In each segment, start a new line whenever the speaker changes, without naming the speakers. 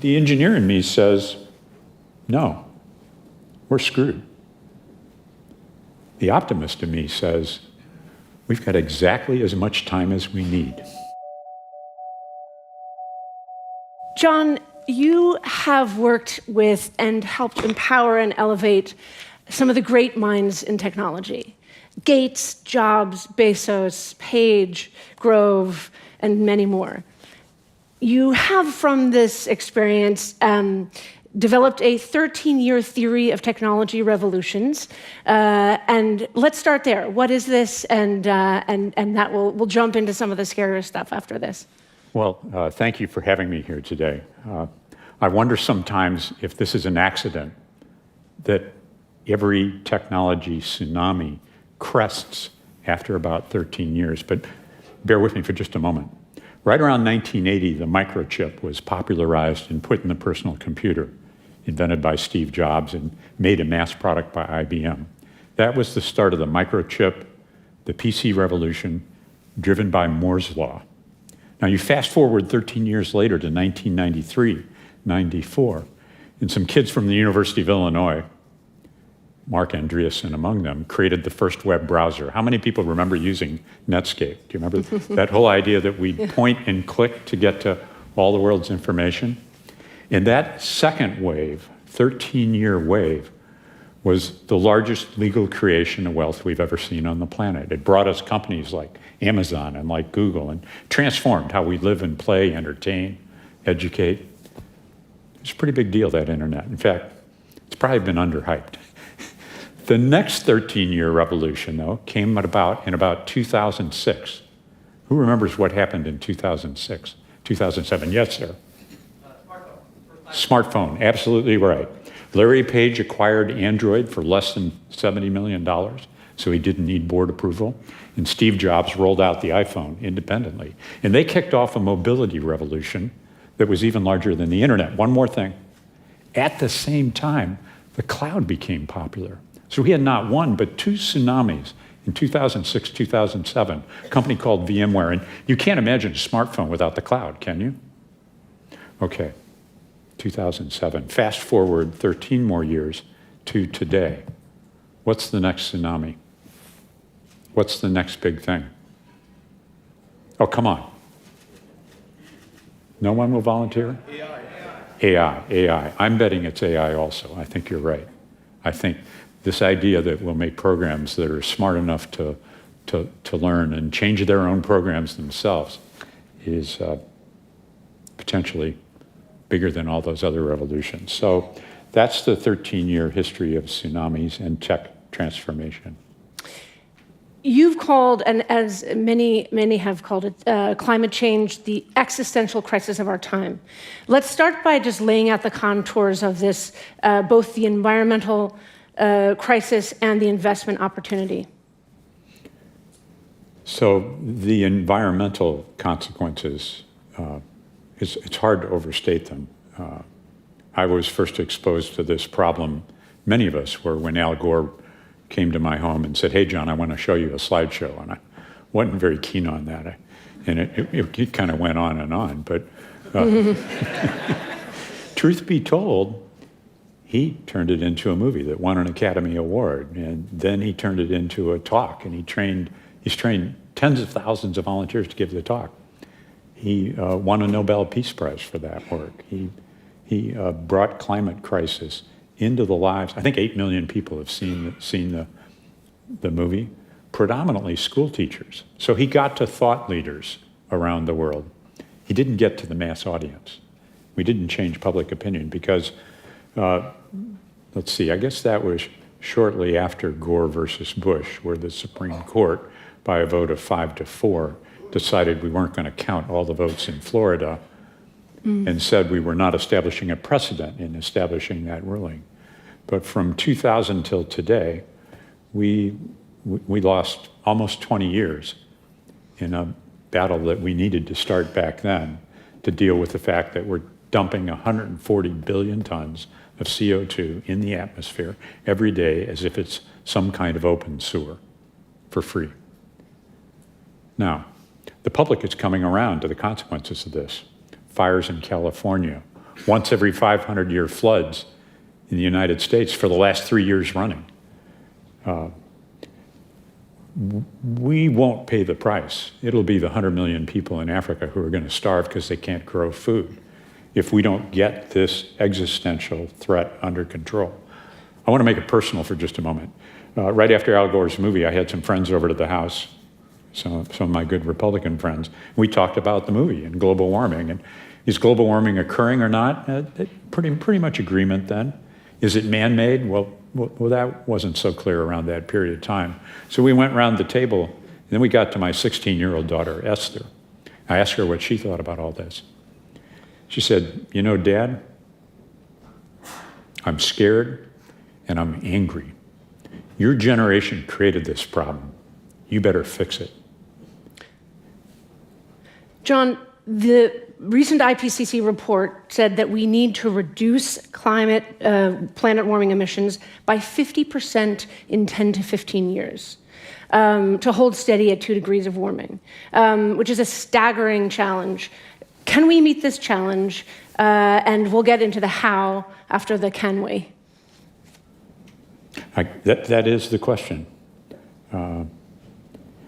the engineer in me says, no, we're screwed. The optimist in me says, we've got exactly as much time as we need.
John, you have worked with and helped empower and elevate some of the great minds in technology. Gates, Jobs, Bezos, Page, Grove, and many more. You have, from this experience, developed a 13-year theory of technology revolutions. And let's start there. What is this? And that we'll jump into some of the scarier stuff after this.
Well, thank you for having me here today. I wonder sometimes if this is an accident that every technology tsunami crests after about 13 years, but bear with me for just a moment. Right around 1980, the microchip was popularized and put in the personal computer, invented by Steve Jobs and made a mass product by IBM. That was the start of the microchip, the PC revolution, driven by Moore's Law. Now you fast forward 13 years later to 1993, 94, and some kids from the University of Illinois, Mark Andreessen among them, created the first web browser. How many people remember using Netscape? Do you remember that whole idea that we'd point and click to get to all the world's information? And that second wave, 13-year wave, was the largest legal creation of wealth we've ever seen on the planet. It brought us companies like Amazon and like Google and transformed how we live and play, entertain, educate. It's a pretty big deal, that internet. In fact, it's probably been underhyped. The next 13-year revolution, though, came in about 2006. Who remembers what happened in 2006, 2007? Yes, sir. Smartphone, absolutely right. Larry Page acquired Android for less than $70 million, so he didn't need board approval. And Steve Jobs rolled out the iPhone independently. And they kicked off a mobility revolution that was even larger than the internet. One more thing. At the same time, the cloud became popular. So we had not one, but two tsunamis in 2006, 2007, a company called VMware. And you can't imagine a smartphone without the cloud, can you? Okay, 2007. Fast forward 13 more years to today. What's the next tsunami? What's the next big thing? Oh, come on. No one will volunteer? AI. I'm betting it's AI also. I think you're right. I think this idea that we'll make programs that are smart enough to learn and change their own programs themselves is potentially bigger than all those other revolutions. So that's the 13-year history of tsunamis and tech transformation.
You've called, and as many have called it, climate change the existential crisis of our time. Let's start by just laying out the contours of this, both the environmental crisis and the investment opportunity.
So the environmental consequences, it's hard to overstate them. I was first exposed to this problem, many of us were, when Al Gore came to my home and said, hey, John, I want to show you a slideshow. And I wasn't very keen on that. And it kind of went on and on. But truth be told, he turned it into a movie that won an Academy Award. And then he turned it into a talk. And he's trained tens of thousands of volunteers to give the talk. He won a Nobel Peace Prize for that work. He brought climate crisis into the lives. I think 8 million people have seen the movie, predominantly school teachers. So he got to thought leaders around the world. He didn't get to the mass audience. We didn't change public opinion because, let's see, I guess that was shortly after Gore versus Bush, where the Supreme Court, by a vote of 5-4, decided we weren't going to count all the votes in Florida and said we were not establishing a precedent in establishing that ruling. But from 2000 till today, we lost almost 20 years in a battle that we needed to start back then to deal with the fact that we're dumping 140 billion tons of CO2 in the atmosphere every day as if it's some kind of open sewer for free. Now, the public is coming around to the consequences of this. Fires in California, once every 500-year floods in the United States for the last 3 years running. We won't pay the price. It'll be the 100 million people in Africa who are going to starve because they can't grow food if we don't get this existential threat under control. I want to make it personal for just a moment. Right after Al Gore's movie, I had some friends over to the house, some of my good Republican friends. We talked about the movie and global warming. And is global warming occurring or not? Pretty much agreement then. Is it man-made? Well, that wasn't so clear around that period of time. So we went around the table, and then we got to my 16-year-old daughter, Esther. I asked her what she thought about all this. She said, you know, Dad, I'm scared and I'm angry. Your generation created this problem. You better fix it.
John, the recent IPCC report said that we need to reduce planet warming emissions by 50% in 10 to 15 years to hold steady at 2 degrees of warming, which is a staggering challenge. Can we meet this challenge? And we'll get into the how after the can we.
That is the question.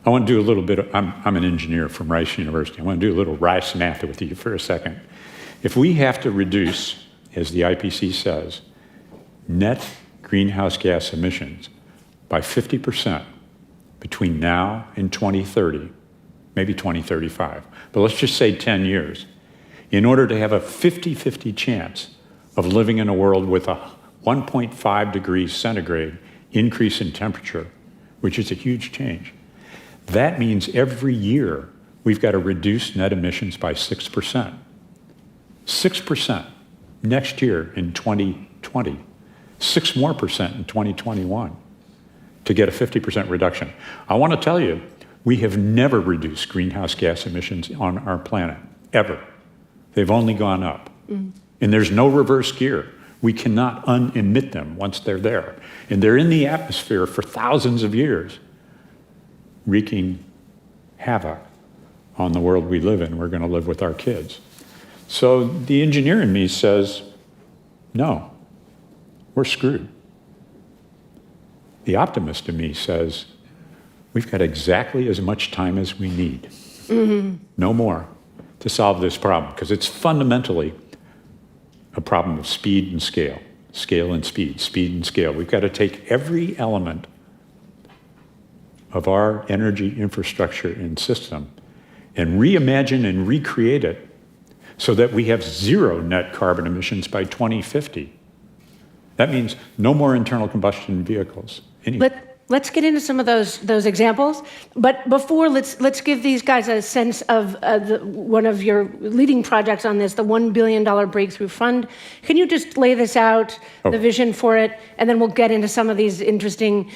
I want to do a little bit of, I'm an engineer from Rice University. I want to do a little Rice math with you for a second. If we have to reduce, as the IPCC says, net greenhouse gas emissions by 50% between now and 2030, maybe 2035, but let's just say 10 years, in order to have a 50-50 chance of living in a world with a 1.5 degrees centigrade increase in temperature, which is a huge change. That means every year we've got to reduce net emissions by 6%. 6% next year in 2020, 6% more in 2021 to get a 50% reduction. I want to tell you, we have never reduced greenhouse gas emissions on our planet, ever. They've only gone up. And there's no reverse gear. We cannot un-emit them once they're there. And they're in the atmosphere for thousands of years, wreaking havoc on the world we live in. We're going to live with our kids. So the engineer in me says, no, we're screwed. The optimist in me says, we've got exactly as much time as we need, no more, to solve this problem, because it's fundamentally a problem of speed and scale, scale and speed and scale. We've got to take every element of our energy infrastructure and system and reimagine and recreate it so that we have zero net carbon emissions by 2050. That means no more internal combustion vehicles.
Let's get into some of those examples, but before, let's give these guys a sense of one of your leading projects on this, the $1 billion Breakthrough Fund. Can you just lay this out, the vision for it, and then we'll get into some of these interesting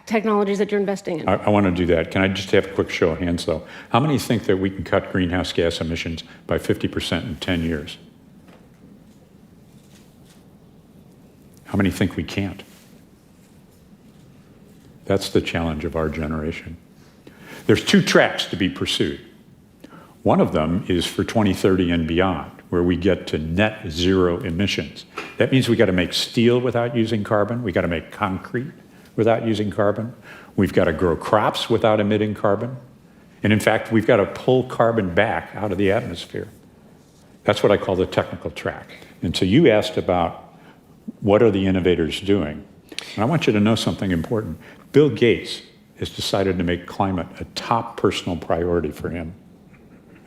technologies that you're investing in?
I want to do that. Can I just have a quick show of hands, though? How many think that we can cut greenhouse gas emissions by 50% in 10 years? How many think we can't? That's the challenge of our generation. There's 2 tracks to be pursued. One of them is for 2030 and beyond, where we get to net zero emissions. That means we got to make steel without using carbon. We got to make concrete without using carbon. We've got to grow crops without emitting carbon. And in fact, we've got to pull carbon back out of the atmosphere. That's what I call the technical track. And so you asked about what are the innovators doing? And I want you to know something important. Bill Gates has decided to make climate a top personal priority for him,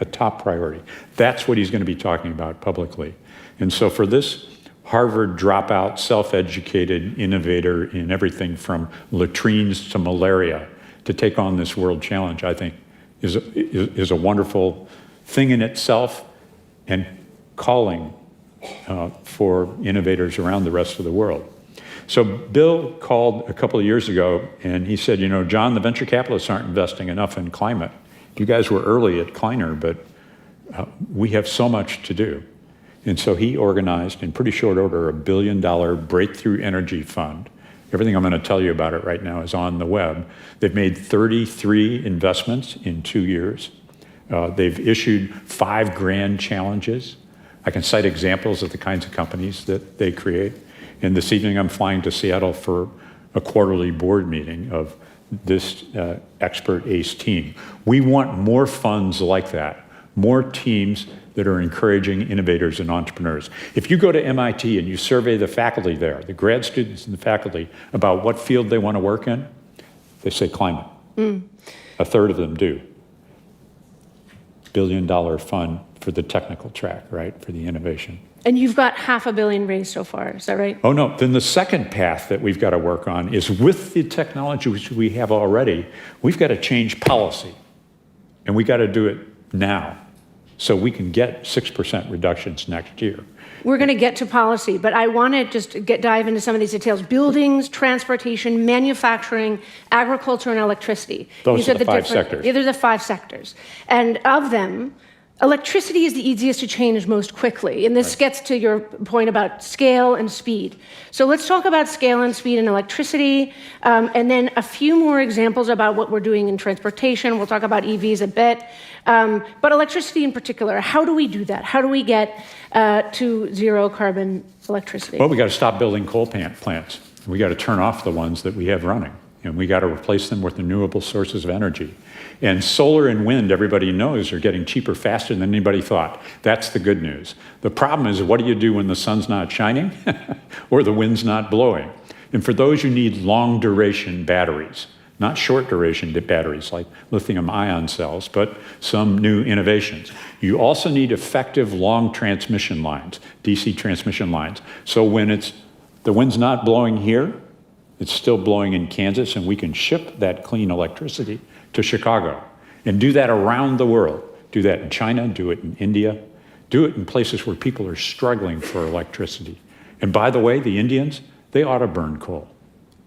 a top priority. That's what he's going to be talking about publicly. And so for this Harvard dropout, self-educated innovator in everything from latrines to malaria to take on this world challenge, I think is a wonderful thing in itself and calling for innovators around the rest of the world. So Bill called a couple of years ago and he said, you know, John, the venture capitalists aren't investing enough in climate. You guys were early at Kleiner, but we have so much to do. And so he organized in pretty short order a $1 billion breakthrough energy fund. Everything I'm going to tell you about it right now is on the web. They've made 33 investments in 2 years. They've issued 5 grand challenges. I can cite examples of the kinds of companies that they create. And this evening I'm flying to Seattle for a quarterly board meeting of this expert ACE team. We want more funds like that, more teams that are encouraging innovators and entrepreneurs. If you go to MIT and you survey the faculty there, the grad students and the faculty, about what field they want to work in, they say climate. A third of them do. $1 billion fund for the technical track, right, for the innovation.
And you've got $500 million raised so far, is that right?
Oh no, then the second path that we've got to work on is with the technology which we have already, we've got to change policy. And we got to do it now so we can get 6% reductions next year.
We're going to get to policy, but I want to just dive into some of these details. Buildings, transportation, manufacturing, agriculture, and electricity.
Those are the five sectors.
These are the 5 sectors. And of them, electricity is the easiest to change most quickly. And this gets to your point about scale and speed. So let's talk about scale and speed in electricity, and then a few more examples about what we're doing in transportation. We'll talk about EVs a bit. But electricity in particular, how do we do that? How do we get to zero carbon electricity?
Well, we got to stop building coal plants. We got to turn off the ones that we have running. And we got to replace them with renewable sources of energy. And solar and wind, everybody knows, are getting cheaper faster than anybody thought. That's the good news. The problem is, what do you do when the sun's not shining or the wind's not blowing? And for those, you need long-duration batteries, not short-duration batteries like lithium-ion cells, but some new innovations. You also need effective long transmission lines, DC transmission lines. So when the wind's not blowing here, it's still blowing in Kansas, and we can ship that clean electricity to Chicago and do that around the world. Do that in China, do it in India, do it in places where people are struggling for electricity. And by the way, the Indians, they ought to burn coal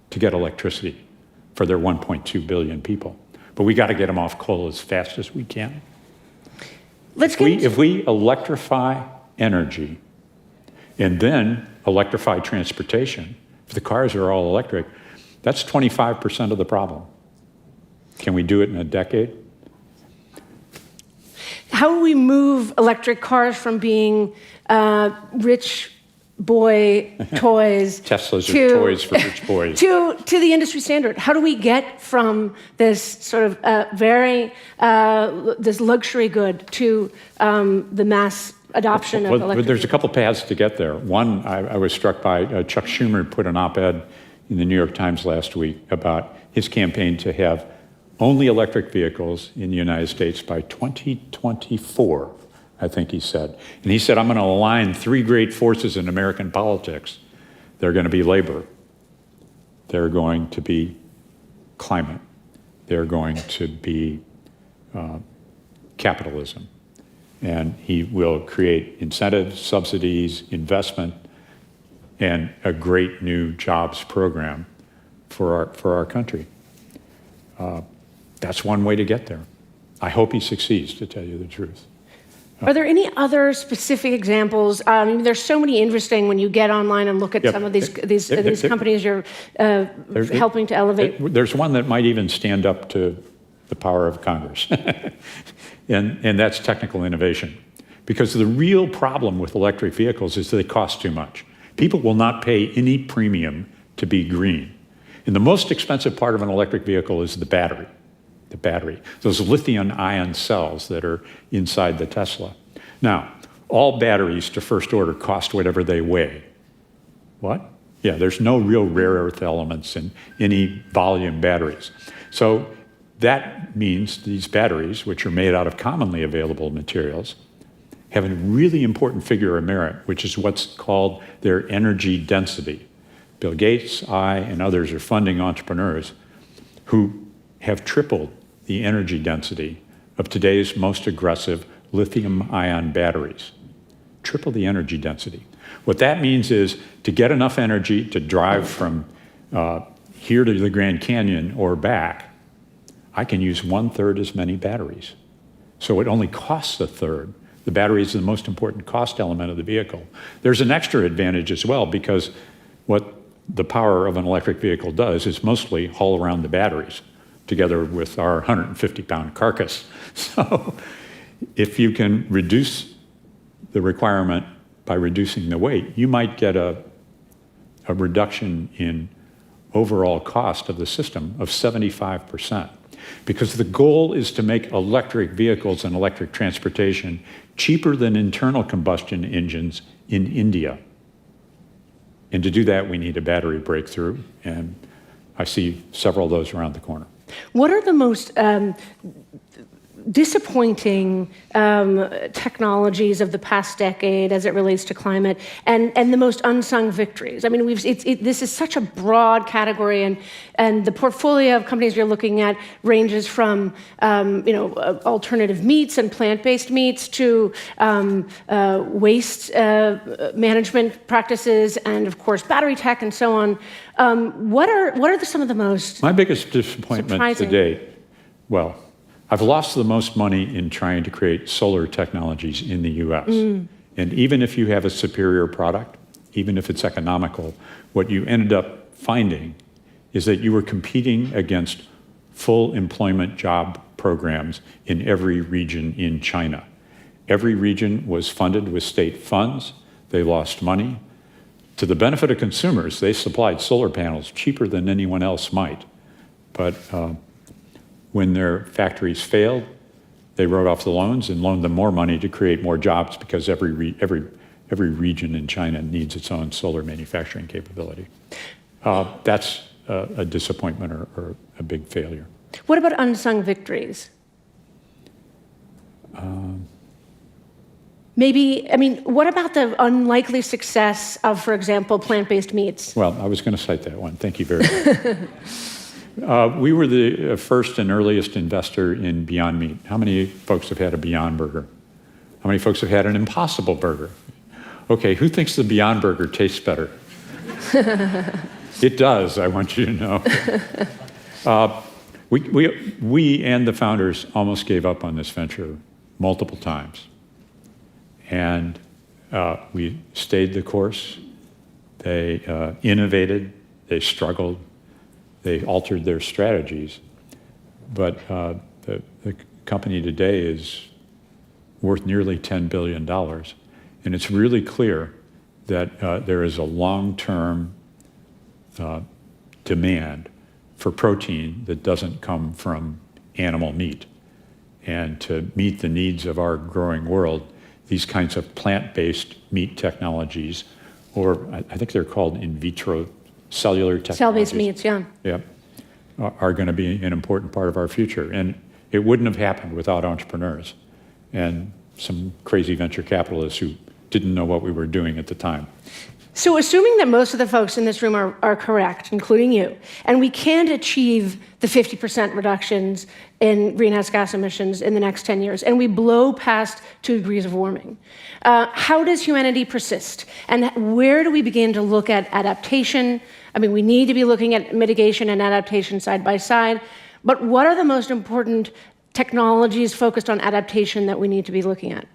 to get electricity for their 1.2 billion people. But we got to get them off coal as fast as we can. If we electrify energy and then electrify transportation, if the cars are all electric, that's 25% of the problem. Can we do it in a decade?
How do we move electric cars from being rich boy toys
Teslas are toys for rich boys
to the industry standard? How do we get from this sort of this luxury good to the mass adoption of electric
There's a
vehicles?
couple paths to get there. One, I was struck by, Chuck Schumer put an op-ed in the New York Times last week about his campaign to have only electric vehicles in the United States by 2024, I think he said. And he said, I'm going to align 3 great forces in American politics. They're going to be labor. They're going to be climate. They're going to be capitalism. And he will create incentives, subsidies, investment, and a great new jobs program for our country. That's one way to get there. I hope he succeeds, to tell you the truth.
Are there any other specific examples? I mean, there's so many interesting when you get online and look at some of these companies you're helping to elevate.
There's one that might even stand up to the power of Congress, and that's technical innovation. Because the real problem with electric vehicles is that they cost too much. People will not pay any premium to be green. And the most expensive part of an electric vehicle is the battery. Those lithium-ion cells that are inside the Tesla. Now, all batteries to first order cost whatever they weigh. What? Yeah, there's no real rare earth elements in any volume batteries. So that means these batteries, which are made out of commonly available materials, have a really important figure of merit, which is what's called their energy density. Bill Gates, I, and others are funding entrepreneurs who have tripled the energy density of today's most aggressive lithium-ion batteries. Triple the energy density. What that means is to get enough energy to drive from here to the Grand Canyon or back, I can use 1/3 as many batteries. So it only costs 1/3. The battery is the most important cost element of the vehicle. There's an extra advantage as well, because what the power of an electric vehicle does is mostly haul around the batteries together with our 150-pound carcass. So if you can reduce the requirement by reducing the weight, you might get a reduction in overall cost of the system of 75%. Because the goal is to make electric vehicles and electric transportation cheaper than internal combustion engines in India. And to do that, we need a battery breakthrough, and I see several of those around the corner.
What are the most disappointing technologies of the past decade as it relates to climate, and the most unsung victories? I mean, this is such a broad category, and the portfolio of companies you're looking at ranges from alternative meats and plant-based meats to waste management practices, and of course battery tech and so on. What are some of the most
my biggest disappointment
surprising?
to date? Well, I've lost the most money in trying to create solar technologies in the US. And even if you have a superior product, even if it's economical, what you ended up finding is that you were competing against full employment job programs in every region in China. Every region was funded with state funds. They lost money. To the benefit of consumers, they supplied solar panels cheaper than anyone else might. But when their factories failed, they wrote off the loans and loaned them more money to create more jobs, because every region in China needs its own solar manufacturing capability. That's a disappointment or a big failure.
What about unsung victories? What about the unlikely success of, for example, plant-based meats?
Well, I was going to cite that one. Thank you very much. We were the first and earliest investor in Beyond Meat. How many folks have had a Beyond Burger? How many folks have had an Impossible Burger? Okay, who thinks the Beyond Burger tastes better? It does, I want you to know. We and the founders almost gave up on this venture multiple times. And we stayed the course. They innovated, they struggled, they altered their strategies. But the company today is worth nearly $10 billion. And it's really clear that there is a long-term demand for protein that doesn't come from animal meat. And to meet the needs of our growing world, these kinds of plant-based meat technologies, or I think they're called in vitro cellular technologies.
Cell-based meats, yeah.
Yeah, are going to be an important part of our future. And it wouldn't have happened without entrepreneurs and some crazy venture capitalists who didn't know what we were doing at the time.
So assuming that most of the folks in this room are correct, including you, and we can't achieve the 50% reductions in greenhouse gas emissions in the next 10 years, and we blow past 2 degrees of warming, how does humanity persist? And where do we begin to look at adaptation? I mean, we need to be looking at mitigation and adaptation side by side, but what are the most important technologies focused on adaptation that we need to be looking at?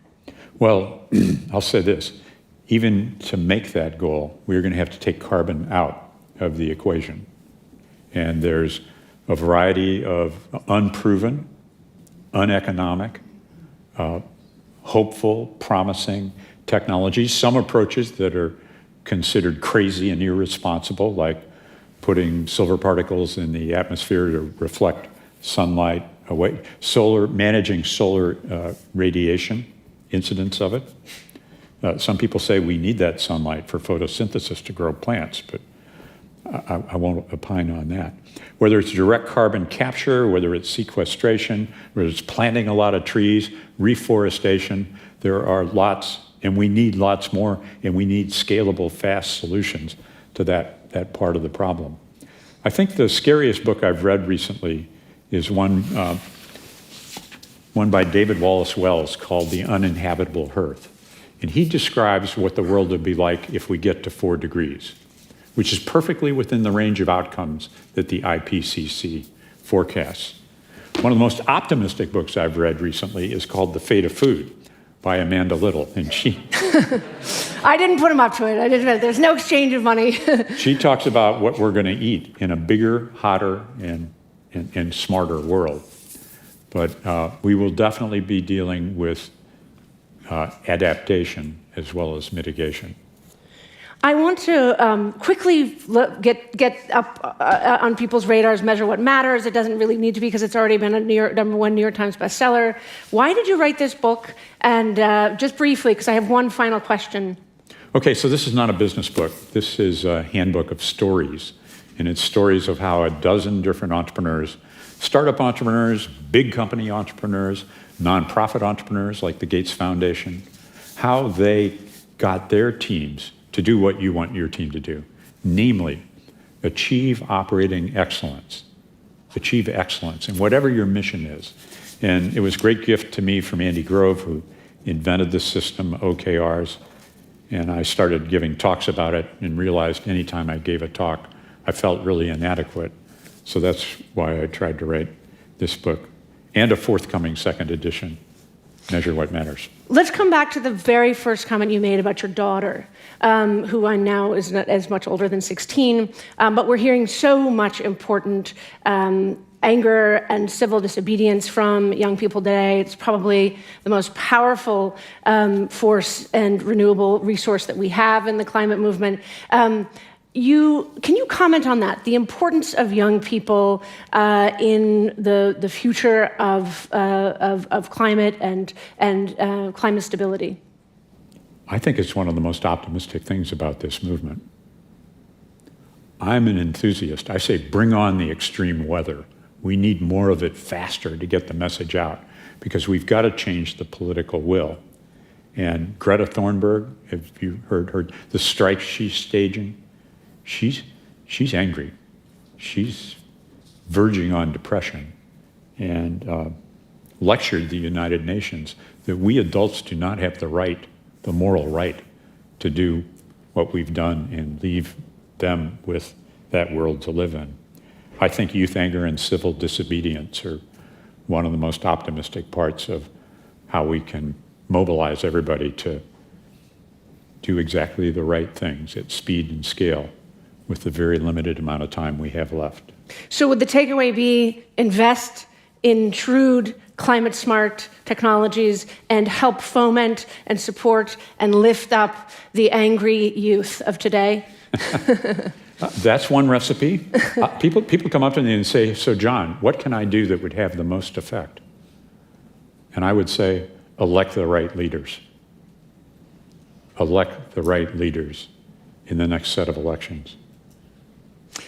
Well, I'll say this. Even to make that goal, we're going to have to take carbon out of the equation. And there's a variety of unproven, uneconomic, hopeful, promising technologies. Some approaches that are considered crazy and irresponsible, like putting silver particles in the atmosphere to reflect sunlight away, managing solar radiation, incidents of it. Some people say we need that sunlight for photosynthesis to grow plants, but I won't opine on that. Whether it's direct carbon capture, whether it's sequestration, whether it's planting a lot of trees, reforestation, there are lots, and we need lots more, and we need scalable, fast solutions to that part of the problem. I think the scariest book I've read recently is one by David Wallace Wells called The Uninhabitable Earth. And he describes what the world would be like if we get to 4 degrees, which is perfectly within the range of outcomes that the IPCC forecasts. One of the most optimistic books I've read recently is called The Fate of Food by Amanda Little. And she...
I didn't put him up to it. There's no exchange of money.
She talks about what we're going to eat in a bigger, hotter, and smarter world. But we will definitely be dealing with adaptation as well as mitigation.
I want to quickly get up on people's radars, measure what matters. It doesn't really need to be because it's already been a #1 New York Times bestseller. Why did you write this book? And just briefly, because I have one final question.
Okay, so this is not a business book. This is a handbook of stories. And it's stories of how a dozen different entrepreneurs, startup entrepreneurs, big company entrepreneurs, nonprofit entrepreneurs like the Gates Foundation, how they got their teams to do what you want your team to do, namely, achieve operating excellence. Achieve excellence in whatever your mission is. And it was a great gift to me from Andy Grove, who invented this system, OKRs. And I started giving talks about it and realized anytime I gave a talk, I felt really inadequate. So that's why I tried to write this book and a forthcoming second edition, Measure What Matters.
Let's come back to the very first comment you made about your daughter, who I now is not as much older than 16, but we're hearing so much important anger and civil disobedience from young people today. It's probably the most powerful force and renewable resource that we have in the climate movement. Can you comment on that, the importance of young people in the future of climate and climate stability?
I think it's one of the most optimistic things about this movement. I'm an enthusiast. I say bring on the extreme weather. We need more of it faster to get the message out because we've got to change the political will. And Greta Thunberg, have you heard her, the strike she's staging? She's angry. She's verging on depression and lectured the United Nations that we adults do not have the moral right to do what we've done and leave them with that world to live in. I think youth anger and civil disobedience are one of the most optimistic parts of how we can mobilize everybody to do exactly the right things at speed and scale with the very limited amount of time we have left.
So would the takeaway be invest in shrewd, climate-smart technologies and help foment and support and lift up the angry youth of today?
That's one recipe. People come up to me and say, so John, what can I do that would have the most effect? And I would say, elect the right leaders. Elect the right leaders in the next set of elections.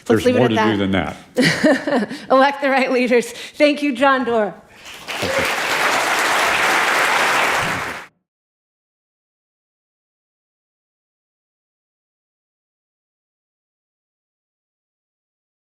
There's more to do than that.
Elect the right leaders. Thank you, John Doerr.